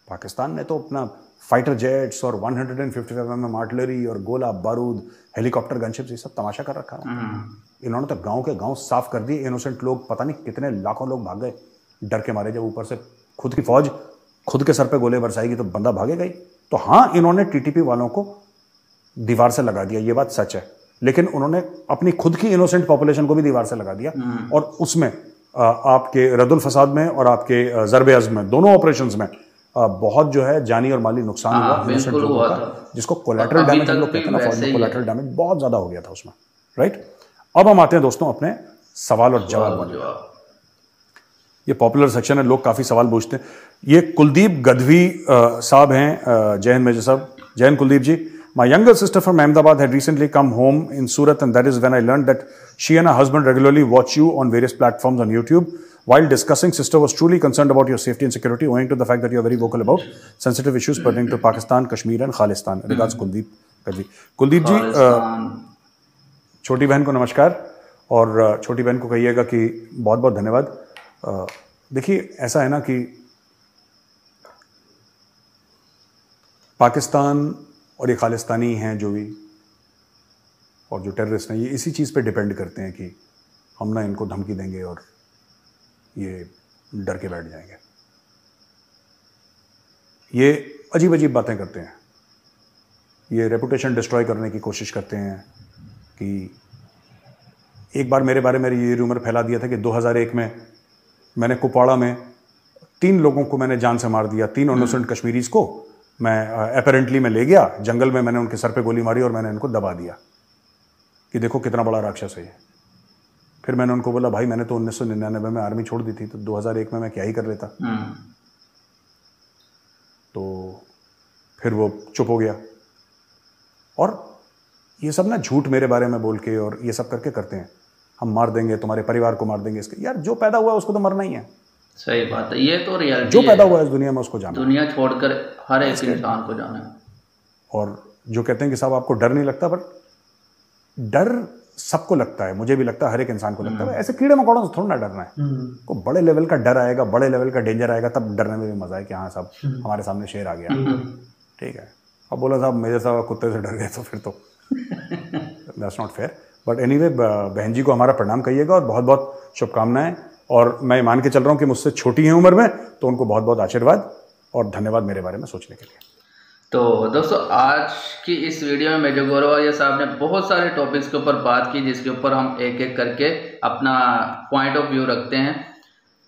पाकिस्तान ने तो अपना फाइटर जेट्स और 155 mm आर्टिलरी और गोला बारूद, हेलीकॉप्टर, गनशिप्स, ये सब तमाशा कर रखा है। इन्होंने तो गांव के गांव साफ कर दिए, इनोसेंट लोग, पता नहीं कितने लाखों लोग भाग गए डर के मारे। जब ऊपर से खुद की फौज खुद के सर पे गोले बरसाएगी तो बंदा भागेगा ही। तो हाँ, इन्होंने TTP वालों को दीवार से लगा दिया, ये बात सच है, लेकिन उन्होंने अपनी खुद की इनोसेंट पॉपुलेशन को भी दीवार से लगा दिया। और उसमें आपके रद्दुल फसाद में और आपके ज़रब-ए-अज़्ब में, दोनों ऑपरेशंस में बहुत जो है जानी और माली नुकसान हुआ इनोसेंट लोगों का, जिसको कोलैटरल डैमेज हम लोग कहते हैं ना, फौज में कोलैटरल डैमेज बहुत ज्यादा हो गया था उसमें। राइट, अब हम आते हैं दोस्तों अपने सवाल और जवाब वाले। ये पॉपुलर सेक्शन है, लोग काफी सवाल पूछते हैं। ये कुलदीप गढ़वी साहब हैं, जय हिंद मेजर साहब। जय हिंद कुलदीप जी। My younger sister from Ahmedabad had recently come home in Surat, and that is when I learned that she and her husband regularly watch you on various platforms on YouTube. While discussing, sister was truly concerned about your safety and security, owing to the fact that you are very vocal about sensitive issues pertaining to Pakistan, Kashmir and Khalistan. Regards, Kuldeep Gढ़वी। Kuldeep जी, छोटी बहन को नमस्कार, और छोटी बहन को कहिएगा कि बहुत बहुत धन्यवाद। देखिए, ऐसा है ना कि पाकिस्तान और ये खालिस्तानी हैं जो भी, और जो टेररिस्ट हैं, ये इसी चीज़ पे डिपेंड करते हैं कि हम ना इनको धमकी देंगे और ये डर के बैठ जाएंगे। ये अजीब अजीब बातें करते हैं, ये रेपुटेशन डिस्ट्रॉय करने की कोशिश करते हैं। कि एक बार मेरे बारे में ये रूमर फैला दिया था कि 2001 में मैंने कुपवाड़ा में 3 लोगों को मैंने जान से मार दिया, 3 इनोसेंट कश्मीरीज को मैं अपेरेंटली मैं ले गया जंगल में, मैंने उनके सर पे गोली मारी और मैंने इनको दबा दिया कि देखो कितना बड़ा राक्षस है ये। फिर मैंने उनको बोला, भाई मैंने तो 1999 में आर्मी छोड़ दी थी, तो 2001 में मैं क्या ही कर लेता। तो फिर वो चुप हो गया। और ये सब ना झूठ मेरे बारे में बोल के और ये सब करके करते हैं, हम मार देंगे, तुम्हारे परिवार को मार देंगे। इसके यार, जो पैदा हुआ है उसको तो मरना ही है। सही बात है, ये तो रियलिटी जो पैदा हुआ है इस दुनिया में उसको जाना, दुनिया छोड़कर हर एक इंसान को जाना है। और जो कहते हैं कि साहब आपको डर नहीं लगता, बट डर सबको लगता है, मुझे भी लगता है, हर एक इंसान को लगता है। ऐसे कीड़े मकोड़ों से थोड़ा ना डरना है। को बड़े लेवल का डर आएगा, बड़े लेवल का डेंजर आएगा, तब डरने में भी मजा है कि हाँ साहब हमारे सामने शेर आ गया। ठीक है, अब बोला साहब मेरे साहब कुत्ते से डर गए तो फिर तो that's not fair. But anyway, बहन जी को हमारा प्रणाम कहिएगा और बहुत बहुत शुभकामनाएं। और मैं मान के चल रहा हूँ कि मुझसे छोटी हैं उम्र में, तो उनको बहुत बहुत आशीर्वाद और धन्यवाद मेरे बारे में सोचने के लिए। तो दोस्तों, आज की इस वीडियो में मेजर गौरवालिया साहब ने बहुत सारे टॉपिक्स के ऊपर बात की, जिसके ऊपर हम एक एक करके अपना पॉइंट ऑफ व्यू रखते हैं।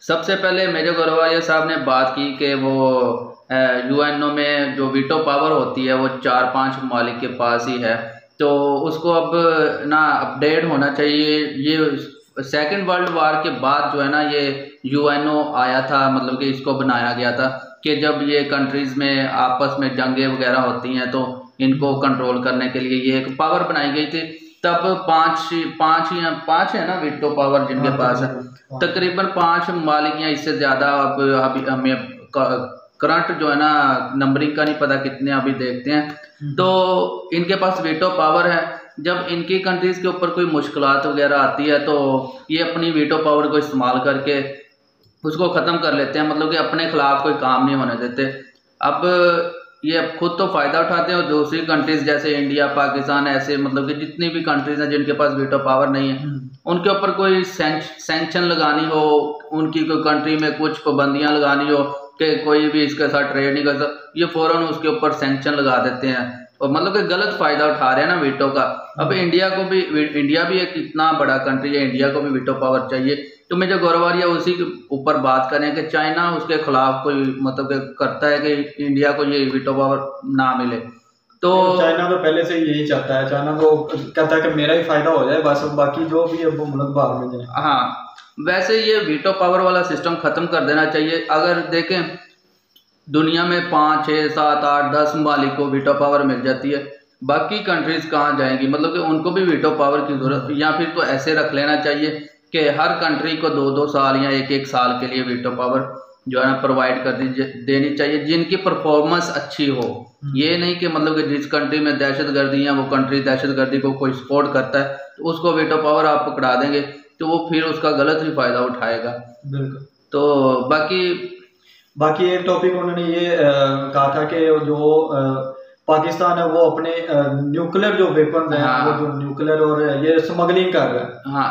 सबसे पहले मेजर गौरवालिया साहब ने बात की कि वो यूएनओ में जो वीटो पावर होती है वो 4-5 ममालिक के पास ही है, तो उसको अब ना अपडेट होना चाहिए। ये सेकेंड वर्ल्ड वार के बाद जो है ना, ये यूएनओ आया था, मतलब कि इसको बनाया गया था कि जब ये कंट्रीज़ में आपस में जंगें वगैरह होती हैं तो इनको कंट्रोल करने के लिए ये एक पावर बनाई गई थी। तब पांच है ना वीटो पावर जिनके पास है, तकरीबन 5 ममालिक या इससे ज़्यादा। अब अभी हमें करंट जो है ना नंबरिंग का नहीं पता कितने अभी देखते हैं। तो इनके पास वीटो पावर है। जब इनकी कंट्रीज के ऊपर कोई मुश्किलात वगैरह आती है तो ये अपनी वीटो पावर को इस्तेमाल करके उसको ख़त्म कर लेते हैं, मतलब कि अपने खिलाफ कोई काम नहीं होने देते। अब ये खुद तो फ़ायदा उठाते हैं और दूसरी कंट्रीज जैसे इंडिया, पाकिस्तान, ऐसे मतलब कि जितनी भी कंट्रीज हैं जिनके पास वीटो पावर नहीं है, उनके ऊपर कोई सैंक्शन लगानी हो, उनकी कोई कंट्री में कुछ पाबंदियां लगानी हो कि कोई भी इसके साथ ट्रेड नहीं कर सकता, ये फ़ौरन उसके ऊपर सैंक्शन लगा देते हैं और मतलब कि गलत फ़ायदा उठा रहे हैं ना वीटो का। अब इंडिया भी एक इतना बड़ा कंट्री है, इंडिया को भी वीटो पावर चाहिए। तो मेजर गौरवारिया उसी के ऊपर बात करें कि चाइना उसके खिलाफ कोई मतलब कि करता है कि इंडिया को ये वीटो पावर ना मिले। तो चाइना तो पहले से यही चाहता है, चाइना तो कहता है कि मेरा ही फायदा हो जाए बस, बाकी जो भी है वो मुल्क भाग में जाए। हाँ, वैसे ये वीटो पावर वाला सिस्टम ख़त्म कर देना चाहिए। अगर देखें दुनिया में 5, 6, 7, 8, 10 ममालिक को वीटो पावर मिल जाती है, बाकी कंट्रीज कहाँ जाएंगी? मतलब कि उनको भी वीटो पावर की ज़रूरत, या फिर तो ऐसे रख लेना चाहिए कि हर कंट्री को 2-2 साल या 1-1 साल के लिए वीटो पावर जो है ना प्रोवाइड कर देनी चाहिए, जिनकी परफॉर्मेंस अच्छी हो। ये नहीं कि मतलब कि जिस कंट्री में दहशतगर्दी है वो कंट्री दहशतगर्दी को कोई सपोर्ट करता है तो उसको वीटो पावर आप पकड़ा देंगे तो वो फिर उसका गलत ही फायदा उठाएगा। बिल्कुल। तो बाकी एक टॉपिक उन्होंने ये कहा था कि जो पाकिस्तान है वो अपने न्यूक्लियर जो वेपन है, वो जो न्यूक्लियर और ये स्मगलिंग कर रहा है। हाँ,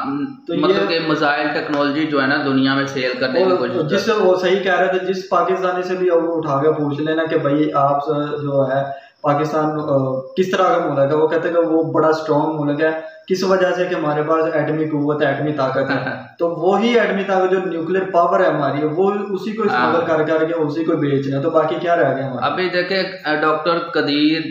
तो मतलब कि मिसाइल टेक्नोलॉजी जो है ना दुनिया में सेल करने की कोशिश। जिससे वो सही कह रहे थे, जिस पाकिस्तानी से भी उठा के पूछ लेना कि भाई आप जो है पाकिस्तान किस तरह का मुल्क है, वो कहते हैं कि वो बड़ा स्ट्रॉन्ग मुल्क है, किस वजह से कि हमारे पास एटमी कुव्वत है, एटमी ताकत है। तो वही एटमी ताकत जो न्यूक्लियर पावर है हमारी, वो उसी को इस्तेमाल कर करके उसी को बेच रहे हैं। तो बाकी क्या रह गया? अभी देखे डॉक्टर कदीर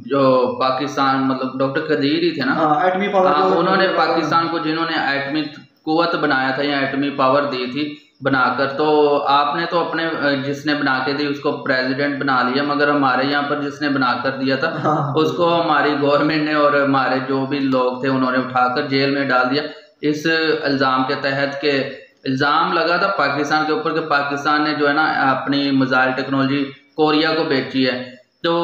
जो पाकिस्तान मतलब डॉक्टर कदीर ही थे ना, एटमी पावर, उन्होंने पाकिस्तान को जिन्होंने एटमी कुव्वत बनाया था या एटमी पावर दी थी बनाकर, तो आपने तो अपने जिसने बना के दी उसको प्रेसिडेंट बना लिया, मगर हमारे यहाँ पर जिसने बना कर दिया था उसको हमारी गवर्नमेंट ने और हमारे जो भी लोग थे उन्होंने उठाकर जेल में डाल दिया इस इल्ज़ाम के तहत के इल्ज़ाम लगा था पाकिस्तान के ऊपर कि पाकिस्तान ने जो है ना अपनी मिसाइल टेक्नोलॉजी कोरिया को बेची है। तो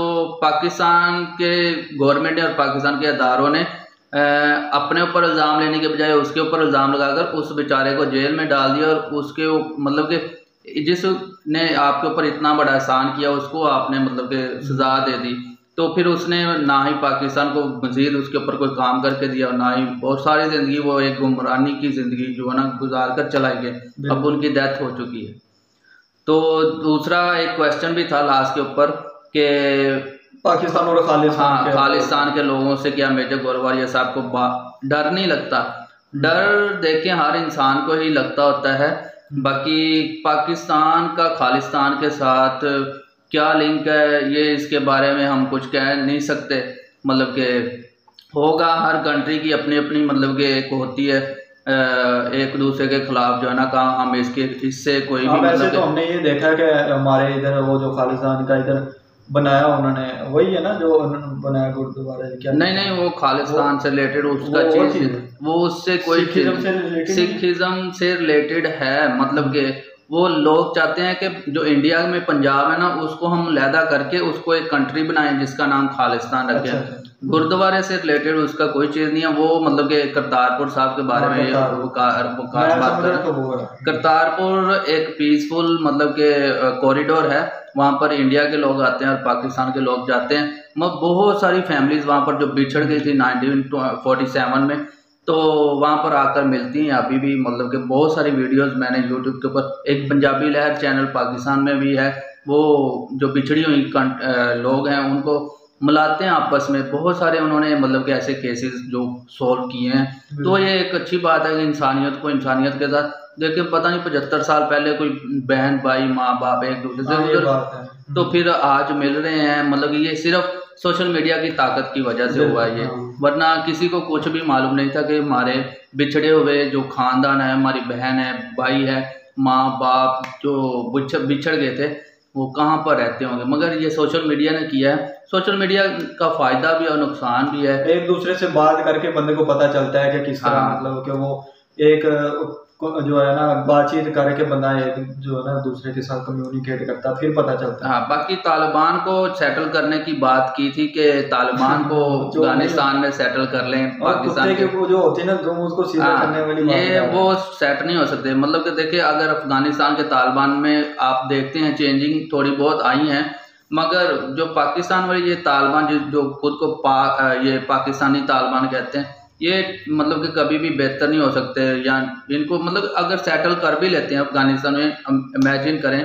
पाकिस्तान के गवर्नमेंट ने और पाकिस्तान के अदारों ने अपने ऊपर इल्ज़ाम लेने के बजाय उसके ऊपर इल्ज़ाम लगाकर उस बेचारे को जेल में डाल दिया और उसके मतलब कि जिसने आपके ऊपर इतना बड़ा एहसान किया उसको आपने मतलब कि सज़ा दे दी। तो फिर उसने ना ही पाकिस्तान को मज़ीद उसके ऊपर कोई काम करके दिया और ना ही, और सारी ज़िंदगी वो एक गुमरानी की ज़िंदगी जो है ना गुजार कर चलाए गए। अब उनकी डेथ हो चुकी है। तो दूसरा एक क्वेश्चन भी था लास्ट के ऊपर कि पाकिस्तान और खालिस्तान के लोगों से क्या मेजर गौरवारिया साहब को डर नहीं लगता? डर देखें हर इंसान को ही लगता होता है, बाकी पाकिस्तान का खालिस्तान के साथ क्या लिंक है ये इसके बारे में हम कुछ कह नहीं सकते। मतलब कि होगा, हर कंट्री की अपनी अपनी मतलब कि एक होती है एक दूसरे के खिलाफ जो है ना कहा हम इससे कोई भी मतलब तो हमने ये देखा कि हमारे इधर वो जो खालिस्तान का इधर बनाया उन्होंने वही है ना जो बनाया गुरुद्वारा क्या? नहीं, वो खालिस्तान से रिलेटेड उसका चीज वो उससे कोई सिखिज्म से रिलेटेड है। मतलब कि वो लोग चाहते हैं कि जो इंडिया में पंजाब है ना उसको हम लैदा करके उसको एक कंट्री बनाएं जिसका नाम खालिस्तान रखें। गुरुद्वारे से रिलेटेड उसका कोई चीज़ नहीं है। वो मतलब कि करतारपुर साहब के बारे में बात करें। करतारपुर एक पीसफुल मतलब के कॉरिडोर है, वहाँ पर इंडिया के लोग आते हैं और पाकिस्तान के लोग जाते हैं। बहुत सारी फैमिलीज वहाँ पर जो बिछड़ गई थी 1947 में, तो वहाँ पर आकर मिलती हैं अभी भी। मतलब कि बहुत सारी वीडियोस मैंने यूट्यूब के ऊपर, एक पंजाबी लहर चैनल पाकिस्तान में भी है, वो जो बिछड़ी हुई लोग हैं उनको मिलाते हैं आपस में। बहुत सारे उन्होंने मतलब कि ऐसे केसेस जो सॉल्व किए हैं। तो ये एक अच्छी बात है कि इंसानियत को इंसानियत के साथ देखिए, पता नहीं 75 साल पहले कोई बहन भाई माँ बाप एक दूसरे से तो फिर आज मिल रहे हैं। मतलब कि ये सिर्फ सोशल मीडिया की ताकत की वजह से हुआ ये, वरना किसी को कुछ भी मालूम नहीं था कि हमारे बिछड़े हुए जो खानदान है, हमारी बहन है, भाई है, माँ बाप जो बिछड़ गए थे, वो कहाँ पर रहते होंगे, मगर ये सोशल मीडिया ने किया है। सोशल मीडिया का फ़ायदा भी और नुकसान भी है। एक दूसरे से बात करके बंदे को पता चलता है कि किस तरह मतलब कि वो एक जो है ना बातचीत करके बंदा एक जो है ना दूसरे के साथ कम्युनिकेट करता, फिर पता चलता है। हाँ, बाकी तालिबान को सेटल करने की बात की थी कि तालिबान को अफगानिस्तान में सेटल कर लें, पाकिस्तान के वो जो होती है ना उसको सीधा करने वाली बात ये वो सेट नहीं हो सकते। मतलब कि देखिए, अगर अफगानिस्तान के तालिबान में आप देखते हैं चेंजिंग थोड़ी बहुत आई है, मगर जो पाकिस्तान वाली ये तालिबान जो खुद को ये पाकिस्तानी तालिबान कहते हैं, ये मतलब कि कभी भी बेहतर नहीं हो सकते। या इनको मतलब अगर सेटल कर भी लेते हैं अफगानिस्तान में, इमेजिन करें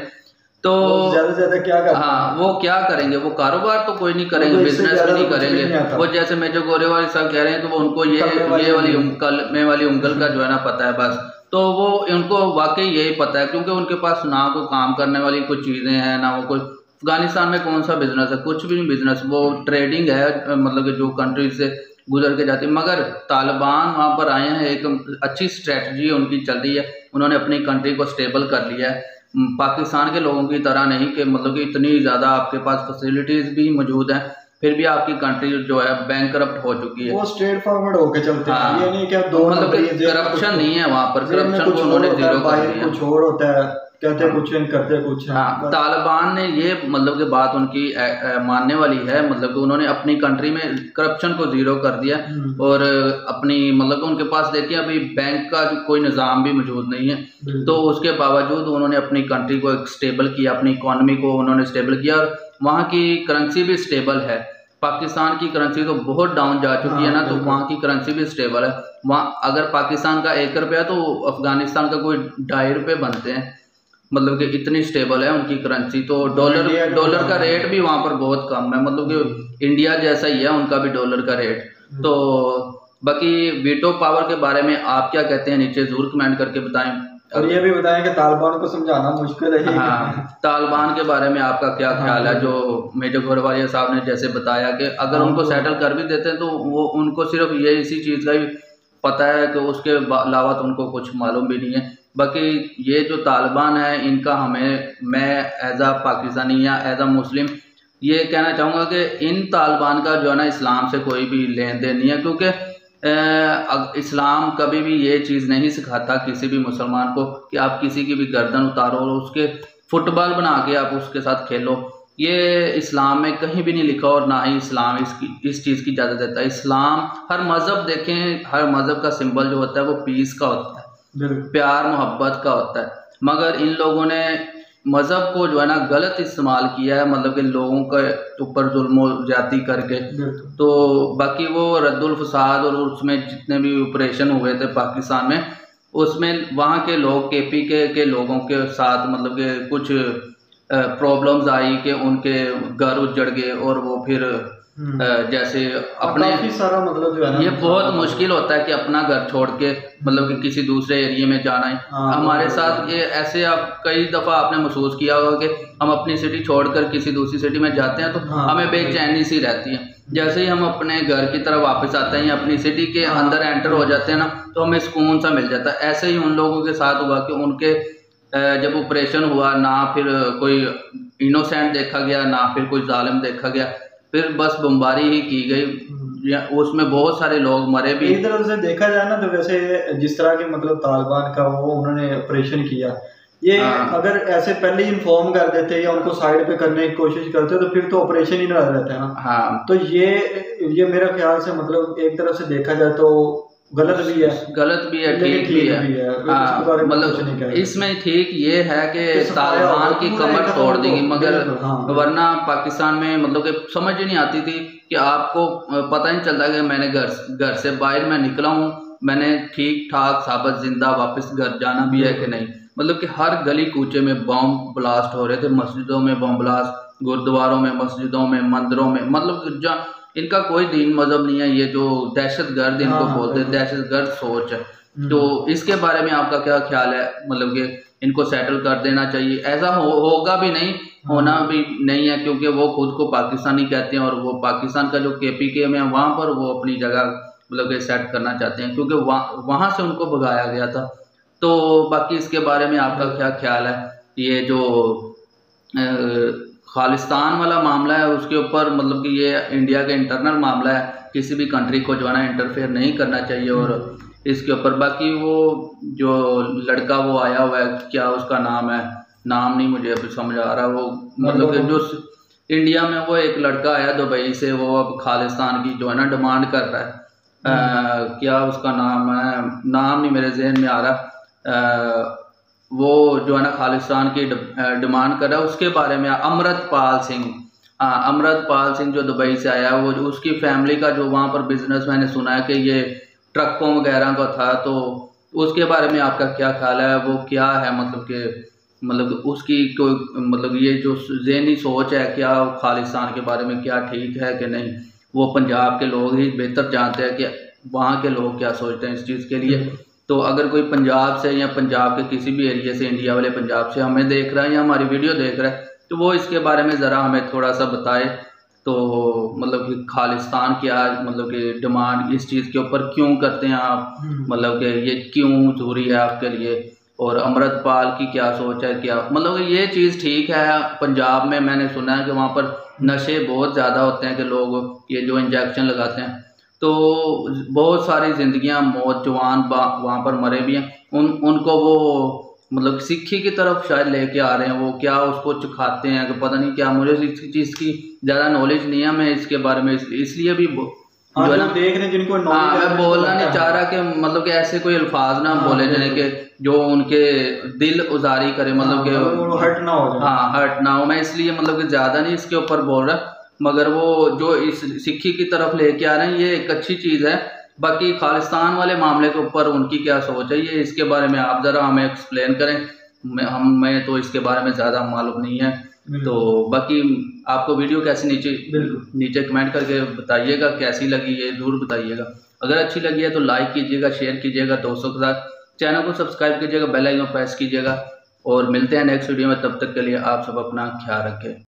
तो ज्यादा से ज्यादा क्या करेंगे? हाँ, वो क्या करेंगे? वो कारोबार तो कोई नहीं करेंगे, बिजनेस भी नहीं करेंगे। वो जैसे मेजर गोरेवाल साहब कह रहे हैं कि वो उनको ये वाली उंगल का जो है ना पता है बस, तो वो उनको वाकई यही पता है, क्योंकि उनके पास ना कोई काम करने वाली कोई चीजें हैं, ना वो कोई। अफगानिस्तान में कौन सा बिजनेस है? कुछ भी नहीं बिजनेस, वो ट्रेडिंग है, मतलब कि जो कंट्री से गुजर के जाती है। मगर तालिबान वहाँ पर आए हैं, एक अच्छी स्ट्रेटजी उनकी चल रही है, उन्होंने अपनी कंट्री को स्टेबल कर लिया है। पाकिस्तान के लोगों की तरह नहीं कि मतलब कि इतनी ज़्यादा आपके पास फैसिलिटीज़ भी मौजूद हैं, फिर भी आपकी कंट्री जो है बैंकरप्ट हो चुकी है। वो स्ट्रेट फॉरवर्ड होके चलते हैं। हाँ, ये नहीं कि दो मतलब करप्शन नहीं है वहाँ पर, करप्शन को उन्होंने जीरो कर दिया। कुछ और होता है, कहते कुछ हैं करते कुछ हैं। हाँ, तालिबान ने ये मतलब कि बात उनकी मानने वाली है, मतलब कि उन्होंने अपनी कंट्री में करप्शन को जीरो कर दिया। और अपनी मतलब कि उनके पास देखिए अभी बैंक का कोई निज़ाम भी मौजूद नहीं है, तो उसके बावजूद उन्होंने अपनी कंट्री को एक स्टेबल किया, अपनी इकोनॉमी को उन्होंने स्टेबल किया, और वहाँ की करेंसी भी स्टेबल है। पाकिस्तान की करेंसी तो बहुत डाउन जा चुकी है ना, तो वहाँ की करेंसी भी स्टेबल है। वहाँ अगर पाकिस्तान का 1 रुपया तो अफगानिस्तान का कोई 2.5 रुपये बनते हैं, मतलब कि इतनी स्टेबल है उनकी करेंसी। तो डॉलर का रेट भी वहाँ पर बहुत कम है, मतलब कि इंडिया जैसा ही है उनका भी डॉलर का रेट। तो बाकी वीटो पावर के बारे में आप क्या कहते हैं, नीचे जरूर कमेंट करके बताएं, और ये भी बताएं कि तालिबान को समझाना मुश्किल है। हाँ, तालिबान के बारे में आपका क्या ख्याल है? जो मेजर गोरवालिया साहब ने जैसे बताया कि अगर उनको सेटल कर भी देते हैं तो वो उनको सिर्फ ये इसी चीज़ का ही पता है कि उसके अलावा तो उनको कुछ मालूम भी नहीं है। बाकी ये जो तालिबान है इनका मैं एज आ पाकिस्तानी या एज आ मुस्लिम ये कहना चाहूँगा कि इन तालिबान का जो है ना इस्लाम से कोई भी लेन देन नहीं है, क्योंकि इस्लाम कभी भी ये चीज़ नहीं सिखाता किसी भी मुसलमान को कि आप किसी की भी गर्दन उतारो और उसके फुटबॉल बना के आप उसके साथ खेलो। ये इस्लाम में कहीं भी नहीं लिखा, और ना ही इस्लाम इस चीज़ की इजाज़त देता है। इस्लाम हर मज़हब देखें, हर मज़हब का सिंबल जो होता है वो पीस का होता है, प्यार मोहब्बत का होता है। मगर इन लोगों ने मज़हब को जो है ना गलत इस्तेमाल किया है, मतलब कि लोगों के ऊपर जुल्म ज्यादती करके। तो बाकी वो रद्दुल फसाद और उसमें जितने भी ऑपरेशन हुए थे पाकिस्तान में, उसमें वहाँ के लोग KPK के लोगों के साथ मतलब कि कुछ प्रॉब्लम्स आई कि उनके घर उजड़ गए, और वो फिर जैसे अपने काफी सारा मतलब जो है ना, ये बहुत मुश्किल होता है कि अपना घर छोड़ के मतलब कि किसी दूसरे एरिया में जाना है। हमारे साथ ये ऐसे आप कई दफ़ा आपने महसूस किया होगा कि हम अपनी सिटी छोड़कर किसी दूसरी सिटी में जाते हैं तो हमें बेचैनी सी रहती है। जैसे ही हम अपने घर की तरफ वापस आते हैं या अपनी सिटी के अंदर एंटर हो जाते हैं ना, तो हमें सुकून सा मिल जाता है। ऐसे ही उन लोगों के साथ हुआ कि उनके जब ऑपरेशन हुआ, ना फिर कोई इनोसेंट देखा गया, ना फिर कोई जालिम देखा गया, फिर बस बमबारी ही की गई, उसमें बहुत सारे लोग मरे भी। एक तरफ से देखा जाए ना तो वैसे जिस तरह के मतलब तालिबान का वो उन्होंने ऑपरेशन किया, ये अगर ऐसे पहले ही इन्फॉर्म कर देते या उनको साइड पे करने की कोशिश करते तो फिर तो ऑपरेशन ही ना रहता है ना। हाँ, तो ये मेरा ख्याल से मतलब एक तरफ से देखा जाए तो गलत भी है, ठीक भी है। हाँ, मतलब इसमें ठीक ये है कि तालिबान की कमर तोड़ देंगी, मगर वरना पाकिस्तान में मतलब कि समझ ही नहीं आती थी कि आपको पता नहीं चलता कि मैंने घर से बाहर मैं निकला हूँ, मैंने ठीक ठाक साबित जिंदा वापस घर जाना भी है कि नहीं। मतलब कि हर गली कूचे में बम ब्लास्ट हो रहे थे, मस्जिदों में बम ब्लास्ट, गुरुद्वारों में, मस्जिदों में, मंदिरों में, मतलब जहाँ इनका कोई दीन मजहब नहीं है। ये जो दहशतगर्द इनको बोलते हैं, दहशतगर्द सोच है। तो इसके बारे में आपका क्या ख्याल है? मतलब कि इनको सेटल कर देना चाहिए? ऐसा होगा भी नहीं, होना भी नहीं है, क्योंकि वो खुद को पाकिस्तानी कहते हैं और वो पाकिस्तान का जो KPK में वहाँ पर वो अपनी जगह मतलब कि सेट करना चाहते हैं, क्योंकि वहाँ से उनको भगाया गया था। तो बाकी इसके बारे में आपका क्या ख्याल है? ये जो खालिस्तान वाला मामला है उसके ऊपर मतलब कि ये इंडिया का इंटरनल मामला है, किसी भी कंट्री को जो है ना इंटरफेयर नहीं करना चाहिए। और इसके ऊपर बाकी वो जो लड़का वो आया हुआ है, क्या उसका नाम है, नाम नहीं मुझे अभी समझ आ रहा, वो मतलब कि जो इंडिया में वो एक लड़का आया दुबई से, वो अब खालिस्तान की जो है ना डिमांड कर रहा है। क्या उसका नाम है, नाम नहीं मेरे जहन में आ रहा। वो जो है ना खालिस्तान की डिमांड कर रहा है, उसके बारे में अमृतपाल सिंह, अमृतपाल सिंह जो दुबई से आया है, वो उसकी फैमिली का जो वहाँ पर बिजनेस मैंने सुना है कि ये ट्रकों वगैरह का था, तो उसके बारे में आपका क्या ख्याल है? वो क्या है मतलब उसकी कोई मतलब ये जो ज़हनी सोच है, क्या खालिस्तान के बारे में क्या ठीक है कि नहीं? वो पंजाब के लोग ही बेहतर जानते हैं कि वहाँ के लोग क्या सोचते हैं इस चीज़ के लिए। तो अगर कोई पंजाब से या पंजाब के किसी भी एरिया से, इंडिया वाले पंजाब से हमें देख रहा है या हमारी वीडियो देख रहा है, तो वो इसके बारे में ज़रा हमें थोड़ा सा बताए। तो मतलब कि खालिस्तान क्या मतलब कि डिमांड इस चीज़ के ऊपर क्यों करते हैं आप, मतलब कि ये क्यों ज़रूरी है आपके लिए, और अमृतपाल की क्या सोच है, क्या मतलब ये चीज़ ठीक है? पंजाब में मैंने सुना है कि वहाँ पर नशे बहुत ज़्यादा होते हैं कि लोग ये जो इंजेक्शन लगाते हैं, तो बहुत सारी जिंदगियां नौजवान वहाँ पर मरे भी हैं, उनको वो मतलब सिक्खी की तरफ शायद लेके आ रहे हैं, वो क्या उसको चखाते हैं कि पता नहीं क्या, मुझे इस चीज़ की ज़्यादा नॉलेज नहीं है, मैं इसके बारे में इसलिए भी जो है ना देख रहे जिनको मैं बोलना नहीं चाह रहा कि मतलब कि ऐसे कोई अल्फाज ना बोले जाने के जो उनके दिल उजारी करे, मतलब कि हर्ट ना हो जाए। हर्ट ना हो। मैं इसलिए मतलब कि ज़्यादा नहीं इसके ऊपर बोल रहा, मगर वो जो इस सिक्खी की तरफ लेके आ रहे हैं ये एक अच्छी चीज़ है। बाकी खालिस्तान वाले मामले के ऊपर उनकी क्या सोच है, ये इसके बारे में आप ज़रा हमें एक्सप्लेन करें। मैं तो इसके बारे में ज़्यादा मालूम नहीं है। तो बाकी आपको वीडियो कैसी नीचे कमेंट करके बताइएगा, कैसी लगी ये ज़रूर बताइएगा। अगर अच्छी लगी है तो लाइक कीजिएगा, शेयर कीजिएगा दोस्तों के साथ, चैनल को सब्सक्राइब कीजिएगा, बेल आइकन प्रेस कीजिएगा, और मिलते हैं नेक्स्ट वीडियो में। तब तक के लिए आप सब अपना ख्याल रखें।